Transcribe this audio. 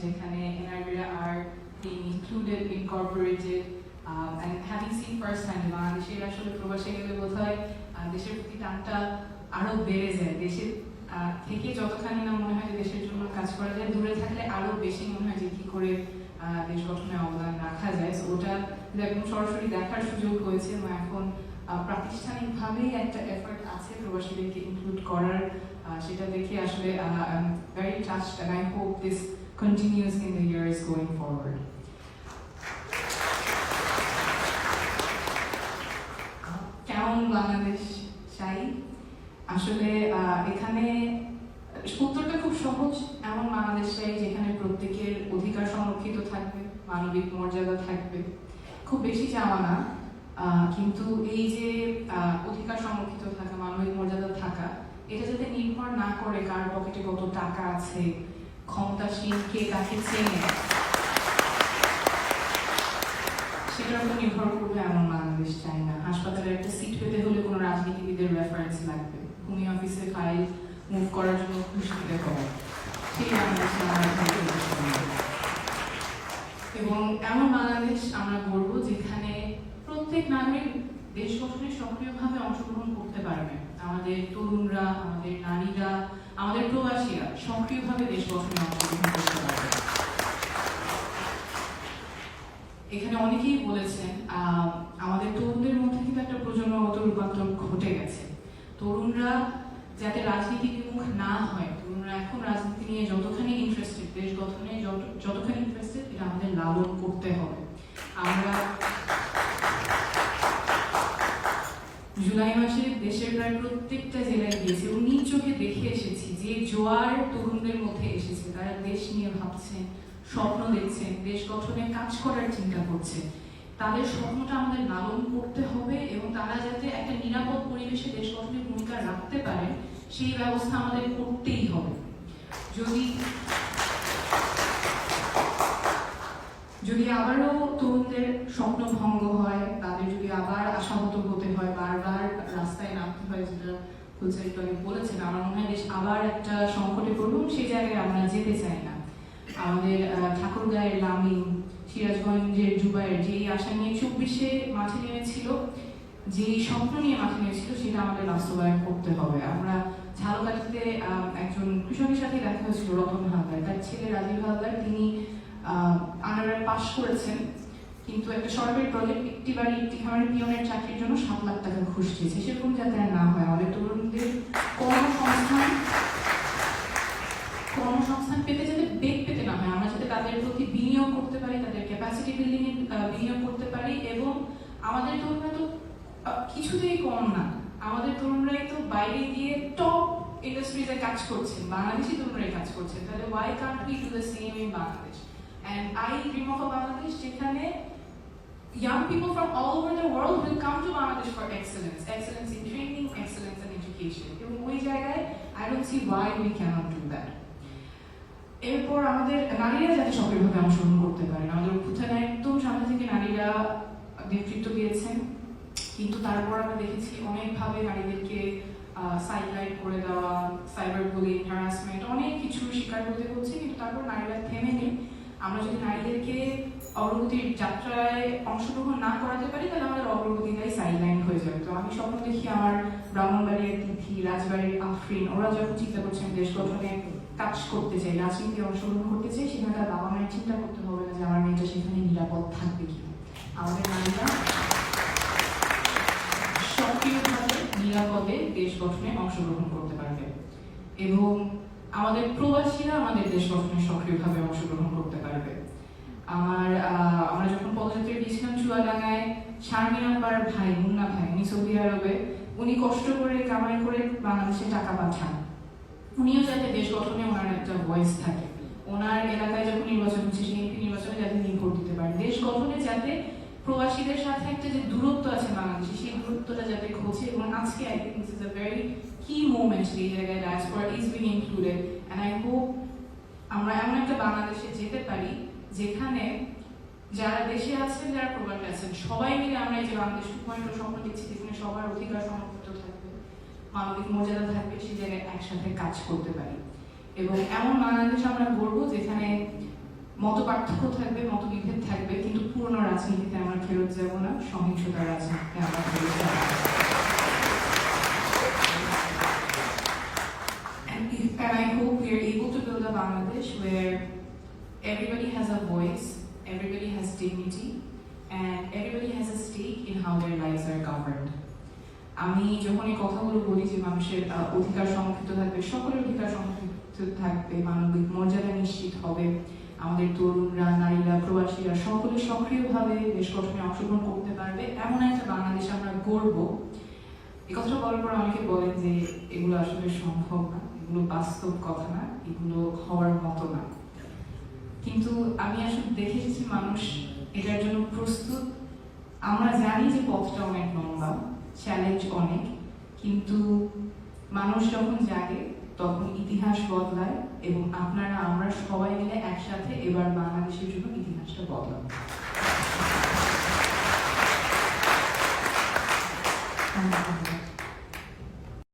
যেখানে এনআরবিরা are being included, incorporated, and having seen first hand বাংলাদেশের আসলে প্রবাসে গেলে বোধহয় দেশের প্রতি টানটা আরো বেড়ে যায়। দেশের থেকে যতখানি না মনে হয় যে দেশের জন্য কাজ করা যায়, দূরে থাকলে আরো বেশি মনে হয় যে কি করে দেশ গঠনে অবদান রাখা যায়। ওটা একদম সরাসরি দেখার সুযোগ হয়েছে এবং এখন প্রাতিষ্ঠানিকভাবেই একটা এফর্ট আছে প্রবাসীদেরকে ইনক্লুড করার, সেটা দেখে আসলে I'm very touched and I hope this continues in the years going forward. কেমন বাংলাদেশ চাই? আসলে এখানে উত্তরটা খুব সহজ, এমন বাংলাদেশ চাই যেখানে প্রত্যেকের অধিকার সংরক্ষিত থাকবে, মানবিক মর্যাদা থাকবে। খুব বেশি চাওয়া না, কিন্তু এই যে অধিকার সংরক্ষিত থাকা, মানবিক মর্যাদা থাকা, এটা যাতে নির্ভর না করে কার পকেটে কত টাকা আছে, ক্ষমতাসীন কে কাকে চেনে, সেটার উপর নির্ভর করবে এমন বাংলাদেশ চাই না। হাসপাতালে একটা সিট পেতে হলে কোনো রাজনীতিবিদের রেফারেন্স লাগবে, ভূমি অফিসে ফাইল মুভ করার জন্য খুশি দিতে হবে, সেই বাংলাদেশ এবং এমন বাংলাদেশ আমরা গড়ব যেখানে প্রত্যেক নাগরিক দেশ গঠনে সক্রিয়ভাবে অংশগ্রহণ করতে পারবে। আমাদের তরুণরা, আমাদের নারীরা, আমাদের প্রবাসীরা সক্রিয়ভাবে দেশ গঠনে অংশগ্রহণ করতে পারবে। এখানে অনেকেই বলেছেন আমাদের তরুণদের মধ্যে কিন্তু একটা প্রজন্মগত রূপান্তর ঘটে গেছে। তরুণরা যাতে রাজনীতি বিমুখ না হয়, তরুণরা এখন রাজনীতি নিয়ে যতখানি ইন্টারেস্টেড, দেশ গঠনে যতখানি ইন্টারেস্টেড, এটা আমাদের লালন করতে হবে। আমরা জুলাই মাসে দেশের প্রায় প্রত্যেকটা জেলায় গিয়েছি এবং নিজ চোখে দেখে এসেছি যে জোয়ার তরুণদের মধ্যে এসেছে, তারা দেশ নিয়ে ভাবছেন, স্বপ্ন দেখছেন, দেশ গঠনে কাজ করার চিন্তা করছে। তাদের স্বপ্নটা আমাদের লালন করতে হবে এবং তারা যাতে একটা নিরাপদ পরিবেশে দেশ গঠনে ভূমিকা রাখতে পারে সেই ব্যবস্থা আমাদের করতেই হবে। যদি আবারও তরুণদের স্বপ্ন ভঙ্গ হয়, তাদের যদি আবার আশাহত হতে হয়, বারবার রাস্তায় নামতে হয়, যেটা ফুলসারিত বলেছেন, আমার মনে হয় দেশ আবার একটা সংকটে পড়ব, সেই জায়গায় আমরা যেতে চাই না। আমাদের ঠাকুরগাঁয়ের লামিন, সিরাজগঞ্জের জুবাইর যেই আশা নিয়ে 24-এ মাঠে নেমেছিল, যেই স্বপ্ন নিয়ে মাঠে নেমেছিল, সেটা আমাদের বাস্তবায়ন করতে হবে। আমরা ঝালকাঠিতে একজন কৃষকের সাথে দেখা হয়েছিল, রতন হালদার, তার ছেলে রাজীব হালদার, তিনি আন্ডারগ্রেড পাস করেছেন, কিন্তু একটা সরকারি প্রজেক্ট, একটি বাড়ি একটি খামারের পিয়নের চাকরির জন্য 7 লাখ টাকা ঘুষ চেয়েছে। সেরকম যাতে আর না হয়, আমাদের তরুণদের কর্মসংস্থান পেতে যাতে বেগ পেতে না হয়, আমরা যাতে তাদের প্রতি বিনিয়োগ করতে পারি, তাদের ক্যাপাসিটি বিল্ডিং এ বিনিয়োগ করতে পারি। এবং আমাদের তরুণরা তো কিছুতেই কম না, আমাদের তরুণরাই তো বাইরে গিয়ে টপ ইন্ডাস্ট্রিজে কাজ করছেন, বাংলাদেশি তরুণরাই কাজ করছেন, তাহলে why can't we do the same in Bangladesh? And I dream of a Bangladesh যেখানে young people from all over the world will come to Bangladesh for excellence in training, excellence in education. এবং ওই জায়গায় I don't see why we cannot do that. এরপর আমাদের নারীরা যাতে সক্রিয়ভাবে অংশগ্রহণ করতে পারেন, আমাদের অভ্যুত্থানে একদম সামনে থেকে নারীরা নেতৃত্ব দিয়েছেন, কিন্তু তারপর আমরা দেখেছি অনেকভাবে নারীদেরকে সাইডলাইন করে দেওয়া, সাইবার বুলিং, হ্যারাসমেন্ট, অনেক কিছু শিকার করতে হচ্ছে, কিন্তু তারপর নারীরা থেমে নেই। আমরা যদি নারীদেরকে অগ্রগতির যাত্রায় অংশগ্রহণ না করাতে পারি, তাহলে আমাদের অগ্রগতিটাই সাইডলাইন হয়ে যাবে। তো আমি স্বপ্ন দেখি আমার ব্রাহ্মণবাড়ির তিথি, রাজবাড়ির আফরিন, ওরা যখন চিন্তা করছেন দেশ গঠনে কাজ করতে চাই, রাজনীতি অংশগ্রহণ করতে চাই, সেখানে তার বাবা মায়ের চিন্তা করতে হবে না যে আমার মেয়েটা সেখানে নিরাপদ থাকবে কিনা। আমাদের নারীরা সক্রিয়ভাবে নিরাপদে দেশ গঠনে অংশগ্রহণ করতে পারবে এবং আমাদের প্রবাসীরা আমাদের দেশ গঠনে সক্রিয়ভাবে অংশগ্রহণ করতে পারবে। আমরা যখন পদযাত্রায় গিয়েছিলাম চুয়াডাঙ্গায়, শারমিন আপার ভাই, মুন্না ভাই, উনি সৌদি আরবে, উনি কষ্ট করে কামাই করে বাংলাদেশে টাকা পাঠান, উনিও যাতে দেশ গঠনে ওনার একটা ভয়েস থাকে, ওনার এলাকায় যখন নির্বাচন হচ্ছে সেই এমপি নির্বাচনে যাতে তিনি ভোট দিতে পারেন, দেশ গঠনে যাতে প্রবাসীদের সাথে একটা যে দূরত্ব আছে বাংলাদেশে, সেই দূরত্বটা যাতে ঘোচে। এবং আজকে I think this is a very key moment এই জায়গায় diaspora is being included, and I hope আমরা এমন একটা বাংলাদেশে যেতে পারি যেখানে যারা দেশে আছেন, যারা প্রবাসে আছেন, সবাই মিলে আমরা এই যে বাংলাদেশ 2.0 স্বপ্ন দেখছি, যেখানে সবার অধিকার সংরক্ষিত থাকবে, মানবিক মর্যাদা থাকবে, সেই জায়গায় একসাথে কাজ করতে পারি। এবং এমন বাংলাদেশ আমরা গড়ব যেখানে মতপার্থক্য থাকবে, মতবিভেদ থাকবে, কিন্তু পুরনো রাজনীতিতে আমরা ফেরত যাব না, সহিংসতার রাজনীতিতে আমরা ফেরত যাব না। And I hope we are able to build a Bangladesh where everybody has a voice, everybody has dignity, and everybody has a stake in how their lives are governed. আমি যখন এই কথাগুলো বলি যে মানুষের অধিকার সংরক্ষিত থাকবে, সকলের অধিকার সংরক্ষিত থাকবে, মানবিক মর্যাদা নিশ্চিত হবে, আমাদের তরুণরা, নারীরা, প্রবাসীরা সকলে সক্রিয়ভাবে দেশ গঠনে অংশগ্রহণ করতে পারবে, এমন একটা বাংলাদেশ আমরা গড়ব। এই কথাটা বলার পর অনেকে বলেন যে এগুলো আসলে সম্ভব না, এগুলো বাস্তব কথা না, এগুলো হওয়ার মতো না। কিন্তু আমি আসলে দেখে এসেছি মানুষ এটার জন্য প্রস্তুত। আমরা জানি যে পথটা অনেক লম্বা, চ্যালেঞ্জ অনেক, কিন্তু মানুষ যখন জাগে তখন ইতিহাস বদলায়, এবং আপনারা আমরা সবাই মিলে একসাথে এবার বাংলাদেশের জন্য ইতিহাসটা বদলাবো।